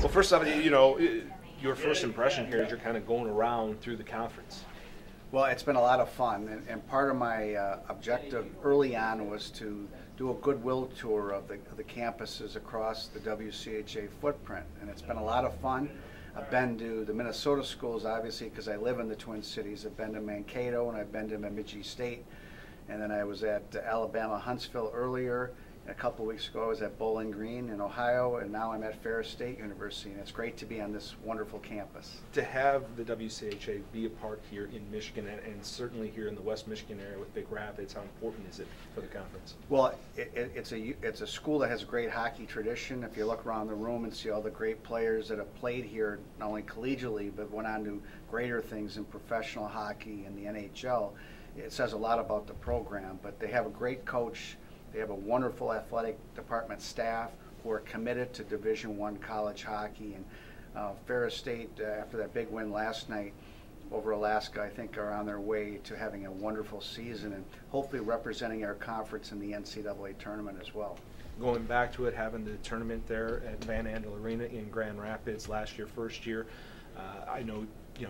Well, first off, your first impression here is you're kind of going around through the conference. Well, it's been a lot of fun, and part of my objective early on was to do a goodwill tour of the campuses across the WCHA footprint, and it's been a lot of fun. I've been to the Minnesota schools, obviously, because I live in the Twin Cities. I've been to Mankato, and I've been to Bemidji State, and then I was at Alabama Huntsville earlier. A couple of weeks ago, I was at Bowling Green in Ohio, and now I'm at Ferris State University, and it's great to be on this wonderful campus. To have the WCHA be a part here in Michigan, and certainly here in the West Michigan area with Big Rapids, how important is it for the conference? Well, it's a school that has a great hockey tradition. If you look around the room and see all the great players that have played here, not only collegially, but went on to greater things in professional hockey and the NHL, it says a lot about the program. But they have a great coach. They have a wonderful athletic department staff who are committed to Division I college hockey. And Ferris State, after that big win last night over Alaska, I think are on their way to having a wonderful season and hopefully representing our conference in the NCAA tournament as well. Going back to it, having the tournament there at Van Andel Arena in Grand Rapids last year, first year, I know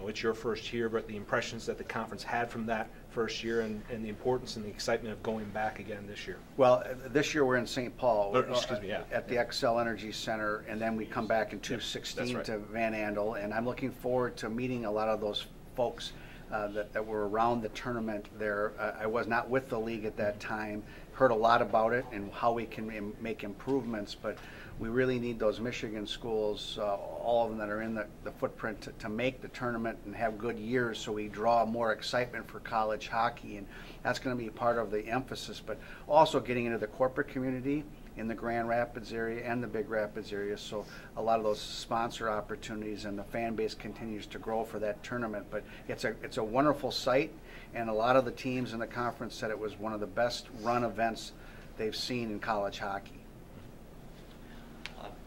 it's your first year, but the impressions that the conference had from that first year and the importance and the excitement of going back again this year. Well, this year we're in St. Paul at the Xcel Energy Center, and then we come back in 2016 to Van Andel, and I'm looking forward to meeting a lot of those folks that were around the tournament there. I was not with the league at that time, heard a lot about it and how we can make improvements, but we really need those Michigan schools, all of them that are in the footprint, to make the tournament and have good years so we draw more excitement for college hockey, and that's going to be part of the emphasis, but also getting into the corporate community in the Grand Rapids area and the Big Rapids area, so a lot of those sponsor opportunities and the fan base continues to grow for that tournament. But it's a wonderful site, and a lot of the teams in the conference said it was one of the best run events they've seen in college hockey.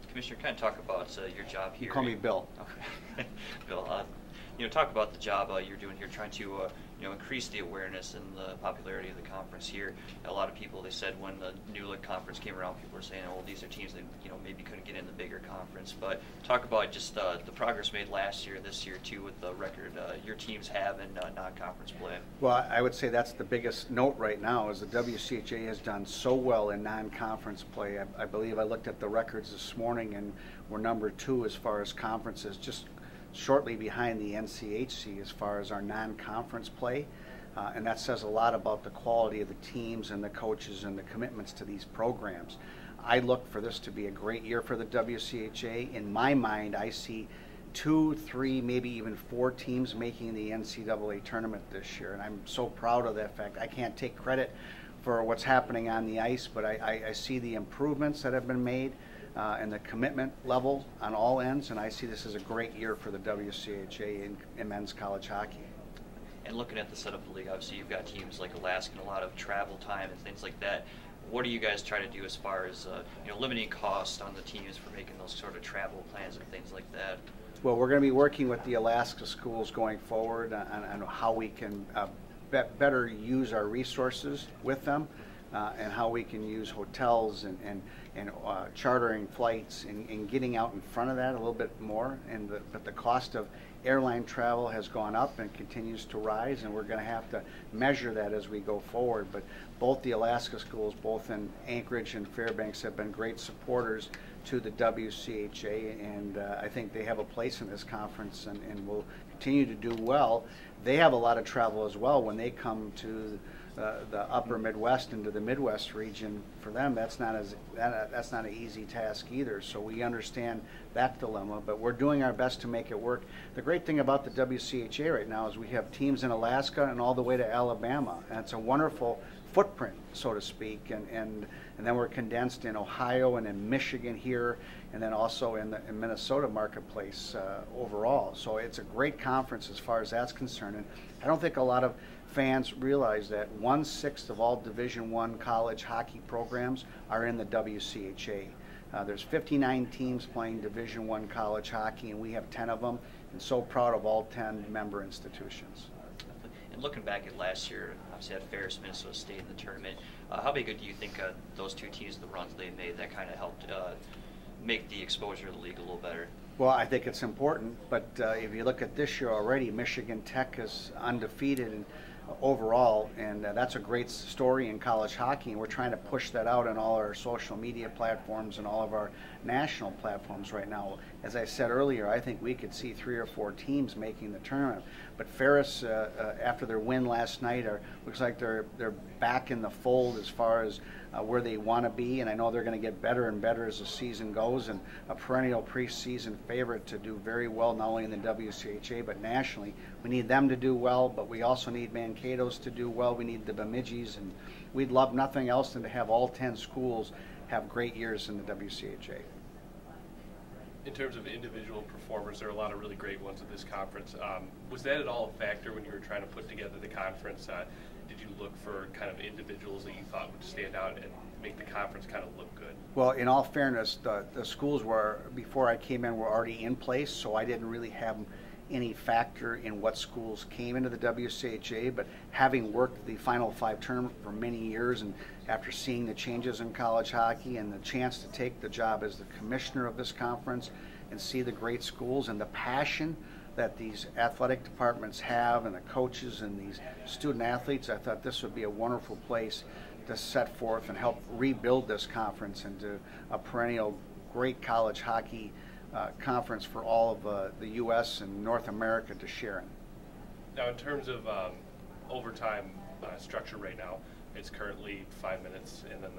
Commissioner, kind of talk about your job here. You call me Bill. Okay. Bill, talk about the job you're doing here, trying to increase the awareness and the popularity of the conference here. A lot of people, they said when the new conference came around, people were saying, "Oh, these are teams that maybe couldn't get in the bigger conference." But talk about just the progress made last year, this year too, with the record your teams have in non-conference play. Well, I would say that's the biggest note right now is the WCHA has done so well in non-conference play. I believe I looked at the records this morning, and we're number 2 as far as conferences, just shortly behind the NCHC as far as our non-conference play, and that says a lot about the quality of the teams and the coaches and the commitments to these programs. I look for this to be a great year for the WCHA. In my mind, I see 2, 3, maybe even 4 teams making the NCAA tournament this year, and I'm so proud of that fact. I can't take credit for what's happening on the ice, but I see the improvements that have been made and the commitment level on all ends, and I see this as a great year for the WCHA in men's college hockey. And looking at the setup of the league, obviously you've got teams like Alaska and a lot of travel time and things like that. What do you guys try to do as far as limiting cost on the teams for making those sort of travel plans and things like that? Well, we're going to be working with the Alaska schools going forward on how we can better use our resources with them, and how we can use hotels and chartering flights and getting out in front of that a little bit more. But the cost of airline travel has gone up and continues to rise, and we're going to have to measure that as we go forward. But both the Alaska schools, both in Anchorage and Fairbanks, have been great supporters to the WCHA, and I think they have a place in this conference and will continue to do well. They have a lot of travel as well when they come to the upper Midwest into the Midwest region. For them, that's not an easy task either. So we understand that dilemma, but we're doing our best to make it work. The great thing about the WCHA right now is we have teams in Alaska and all the way to Alabama, and it's a wonderful footprint, so to speak, and then we're condensed in Ohio and in Michigan here, and then also in Minnesota marketplace overall. So it's a great conference as far as that's concerned, and I don't think a lot of fans realize that 1/6 of all Division I college hockey programs are in the WCHA. There's 59 teams playing Division I college hockey, and we have 10 of them, and so proud of all 10 member institutions. And looking back at last year, obviously had Ferris, Minnesota State in the tournament. How big do you think those two teams, the runs they made, that kind of helped make the exposure of the league a little better? Well, I think it's important, but if you look at this year already, Michigan Tech is undefeated overall, and that's a great story in college hockey, and we're trying to push that out on all our social media platforms and all of our national platforms right now. As I said earlier, I think we could see 3 or 4 teams making the tournament. But Ferris, after their win last night, looks like they're back in the fold as far as where they want to be, and I know they're going to get better and better as the season goes, and a perennial preseason favorite to do very well, not only in the WCHA but nationally. We need them to do well, but we also need Mankato's to do well. We need the Bemidji's, and we'd love nothing else than to have all 10 schools have great years in the WCHA. In terms of individual performers, there are a lot of really great ones at this conference. Was that at all a factor when you were trying to put together the conference? Did you look for kind of individuals that you thought would stand out and make the conference kind of look good? Well, in all fairness, the schools were, before I came in, were already in place, so I didn't really have any factor in what schools came into the WCHA, but having worked the Final Five tournament for many years, and after seeing the changes in college hockey and the chance to take the job as the commissioner of this conference and see the great schools and the passion that these athletic departments have and the coaches and these student athletes, I thought this would be a wonderful place to set forth and help rebuild this conference into a perennial great college hockey conference for all of the U.S. and North America to share in. Now, in terms of overtime structure right now, it's currently 5 minutes, and then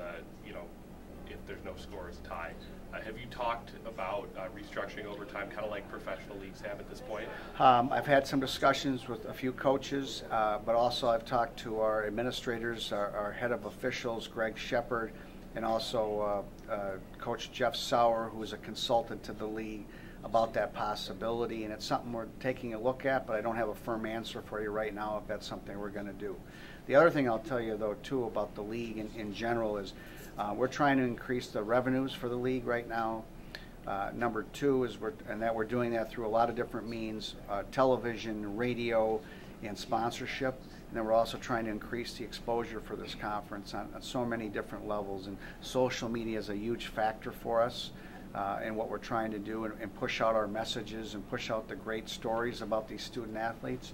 if there's no score, it's a tie. Have you talked about restructuring overtime, kind of like professional leagues have at this point? I've had some discussions with a few coaches, but also I've talked to our administrators, our head of officials, Greg Shepard, and also Coach Jeff Sauer, who is a consultant to the league, about that possibility. And it's something we're taking a look at, but I don't have a firm answer for you right now if that's something we're going to do. The other thing I'll tell you, though, too, about the league in general is we're trying to increase the revenues for the league right now. Number 2 is we're doing that through a lot of different means, television, radio, and sponsorship. And then we're also trying to increase the exposure for this conference on so many different levels. And social media is a huge factor for us in what we're trying to do and push out our messages and push out the great stories about these student athletes.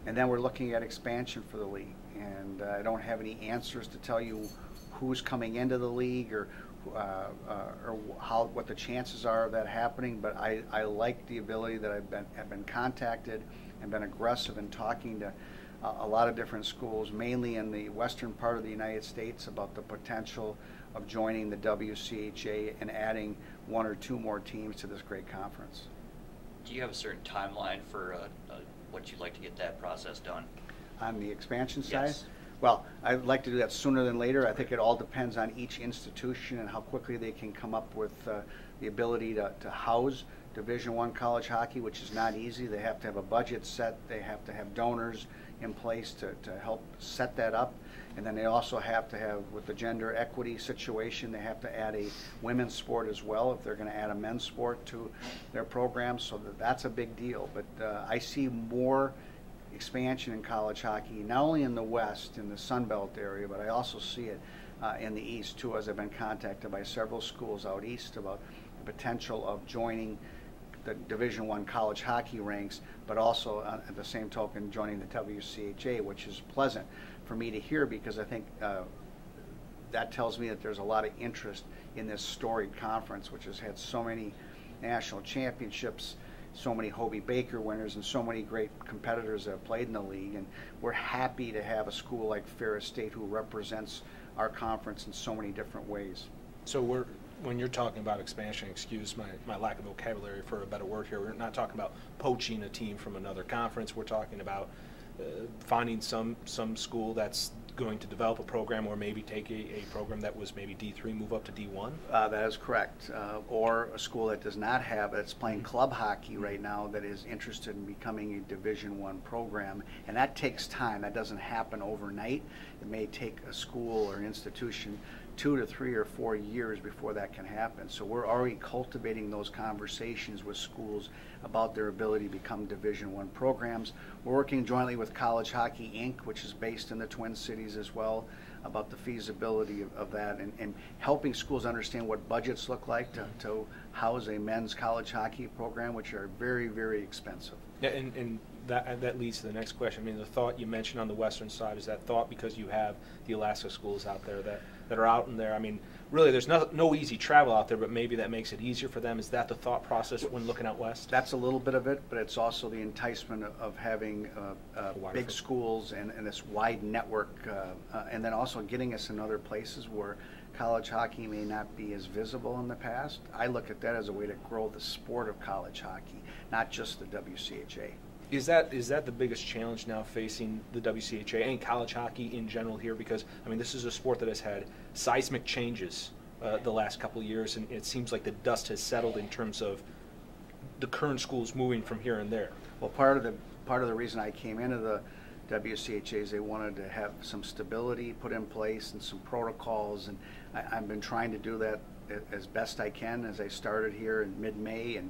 And then we're looking at expansion for the league. And I don't have any answers to tell you who's coming into the league or what the chances are of that happening. But I like the ability that have been contacted and been aggressive in talking to a lot of different schools, mainly in the western part of the United States, about the potential of joining the WCHA and adding 1 or 2 more teams to this great conference. Do you have a certain timeline for what you'd like to get that process done? On the expansion side? Yes. Well, I'd like to do that sooner than later. I think it all depends on each institution and how quickly they can come up with the ability to house Division I college hockey, which is not easy. They have to have a budget set. They have to have donors in place to help set that up. And then they also have to have, with the gender equity situation, they have to add a women's sport as well if they're going to add a men's sport to their program. So that's a big deal. But I see more expansion in college hockey, not only in the West, in the Sun Belt area, but I also see it in the East too, as I've been contacted by several schools out East about the potential of joining the Division I college hockey ranks, but also at the same token joining the WCHA, which is pleasant for me to hear, because I think that tells me that there's a lot of interest in this storied conference, which has had so many national championships, so many Hobie Baker winners, and so many great competitors that have played in the league. And we're happy to have a school like Ferris State who represents our conference in so many different ways. So when you're talking about expansion, excuse my lack of vocabulary for a better word here, we're not talking about poaching a team from another conference. We're talking about finding some school that's going to develop a program, or maybe take a program that was maybe D3, move up to D1? That is correct. Or a school that does not have, that's playing club hockey right now, that is interested in becoming a Division I program. And that takes time. That doesn't happen overnight. It may take a school or an institution 2 to 3 or 4 years before that can happen. So we're already cultivating those conversations with schools about their ability to become Division I programs. We're working jointly with College Hockey Inc., which is based in the Twin Cities as well, about the feasibility of that, and helping schools understand what budgets look like to house a men's college hockey program, which are very, very expensive. Yeah, and that leads to the next question. I mean, the thought you mentioned on the western side, is that thought because you have the Alaska schools out there that are out in there? I mean, really, there's no easy travel out there, but maybe that makes it easier for them. Is that the thought process when looking out west? That's a little bit of it, but it's also the enticement of having big schools and this wide network, and then also getting us in other places where college hockey may not be as visible in the past. I look at that as a way to grow the sport of college hockey, not just the WCHA. Is that the biggest challenge now facing the WCHA and college hockey in general here? Because, I mean, this is a sport that has had seismic changes the last couple of years, and it seems like the dust has settled in terms of the current schools moving from here and there. Well, part of the reason I came into the WCHA is they wanted to have some stability put in place and some protocols, and I've been trying to do that as best I can as I started here in mid-May and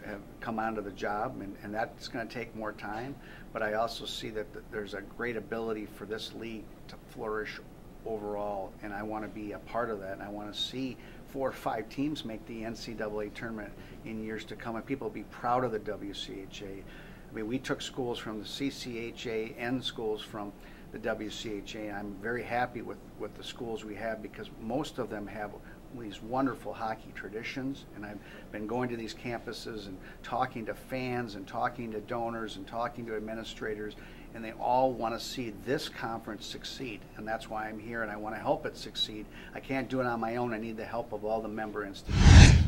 have come onto the job, and that's going to take more time. But I also see that there's a great ability for this league to flourish overall, and I want to be a part of that, and I want to see 4 or 5 teams make the NCAA tournament in years to come, and people be proud of the WCHA. I mean, we took schools from the CCHA and schools from the WCHA, and I'm very happy with the schools we have, because most of them have these wonderful hockey traditions, and I've been going to these campuses and talking to fans and talking to donors and talking to administrators, and they all want to see this conference succeed, and that's why I'm here, and I want to help it succeed. I can't do it on my own. I need the help of all the member institutions.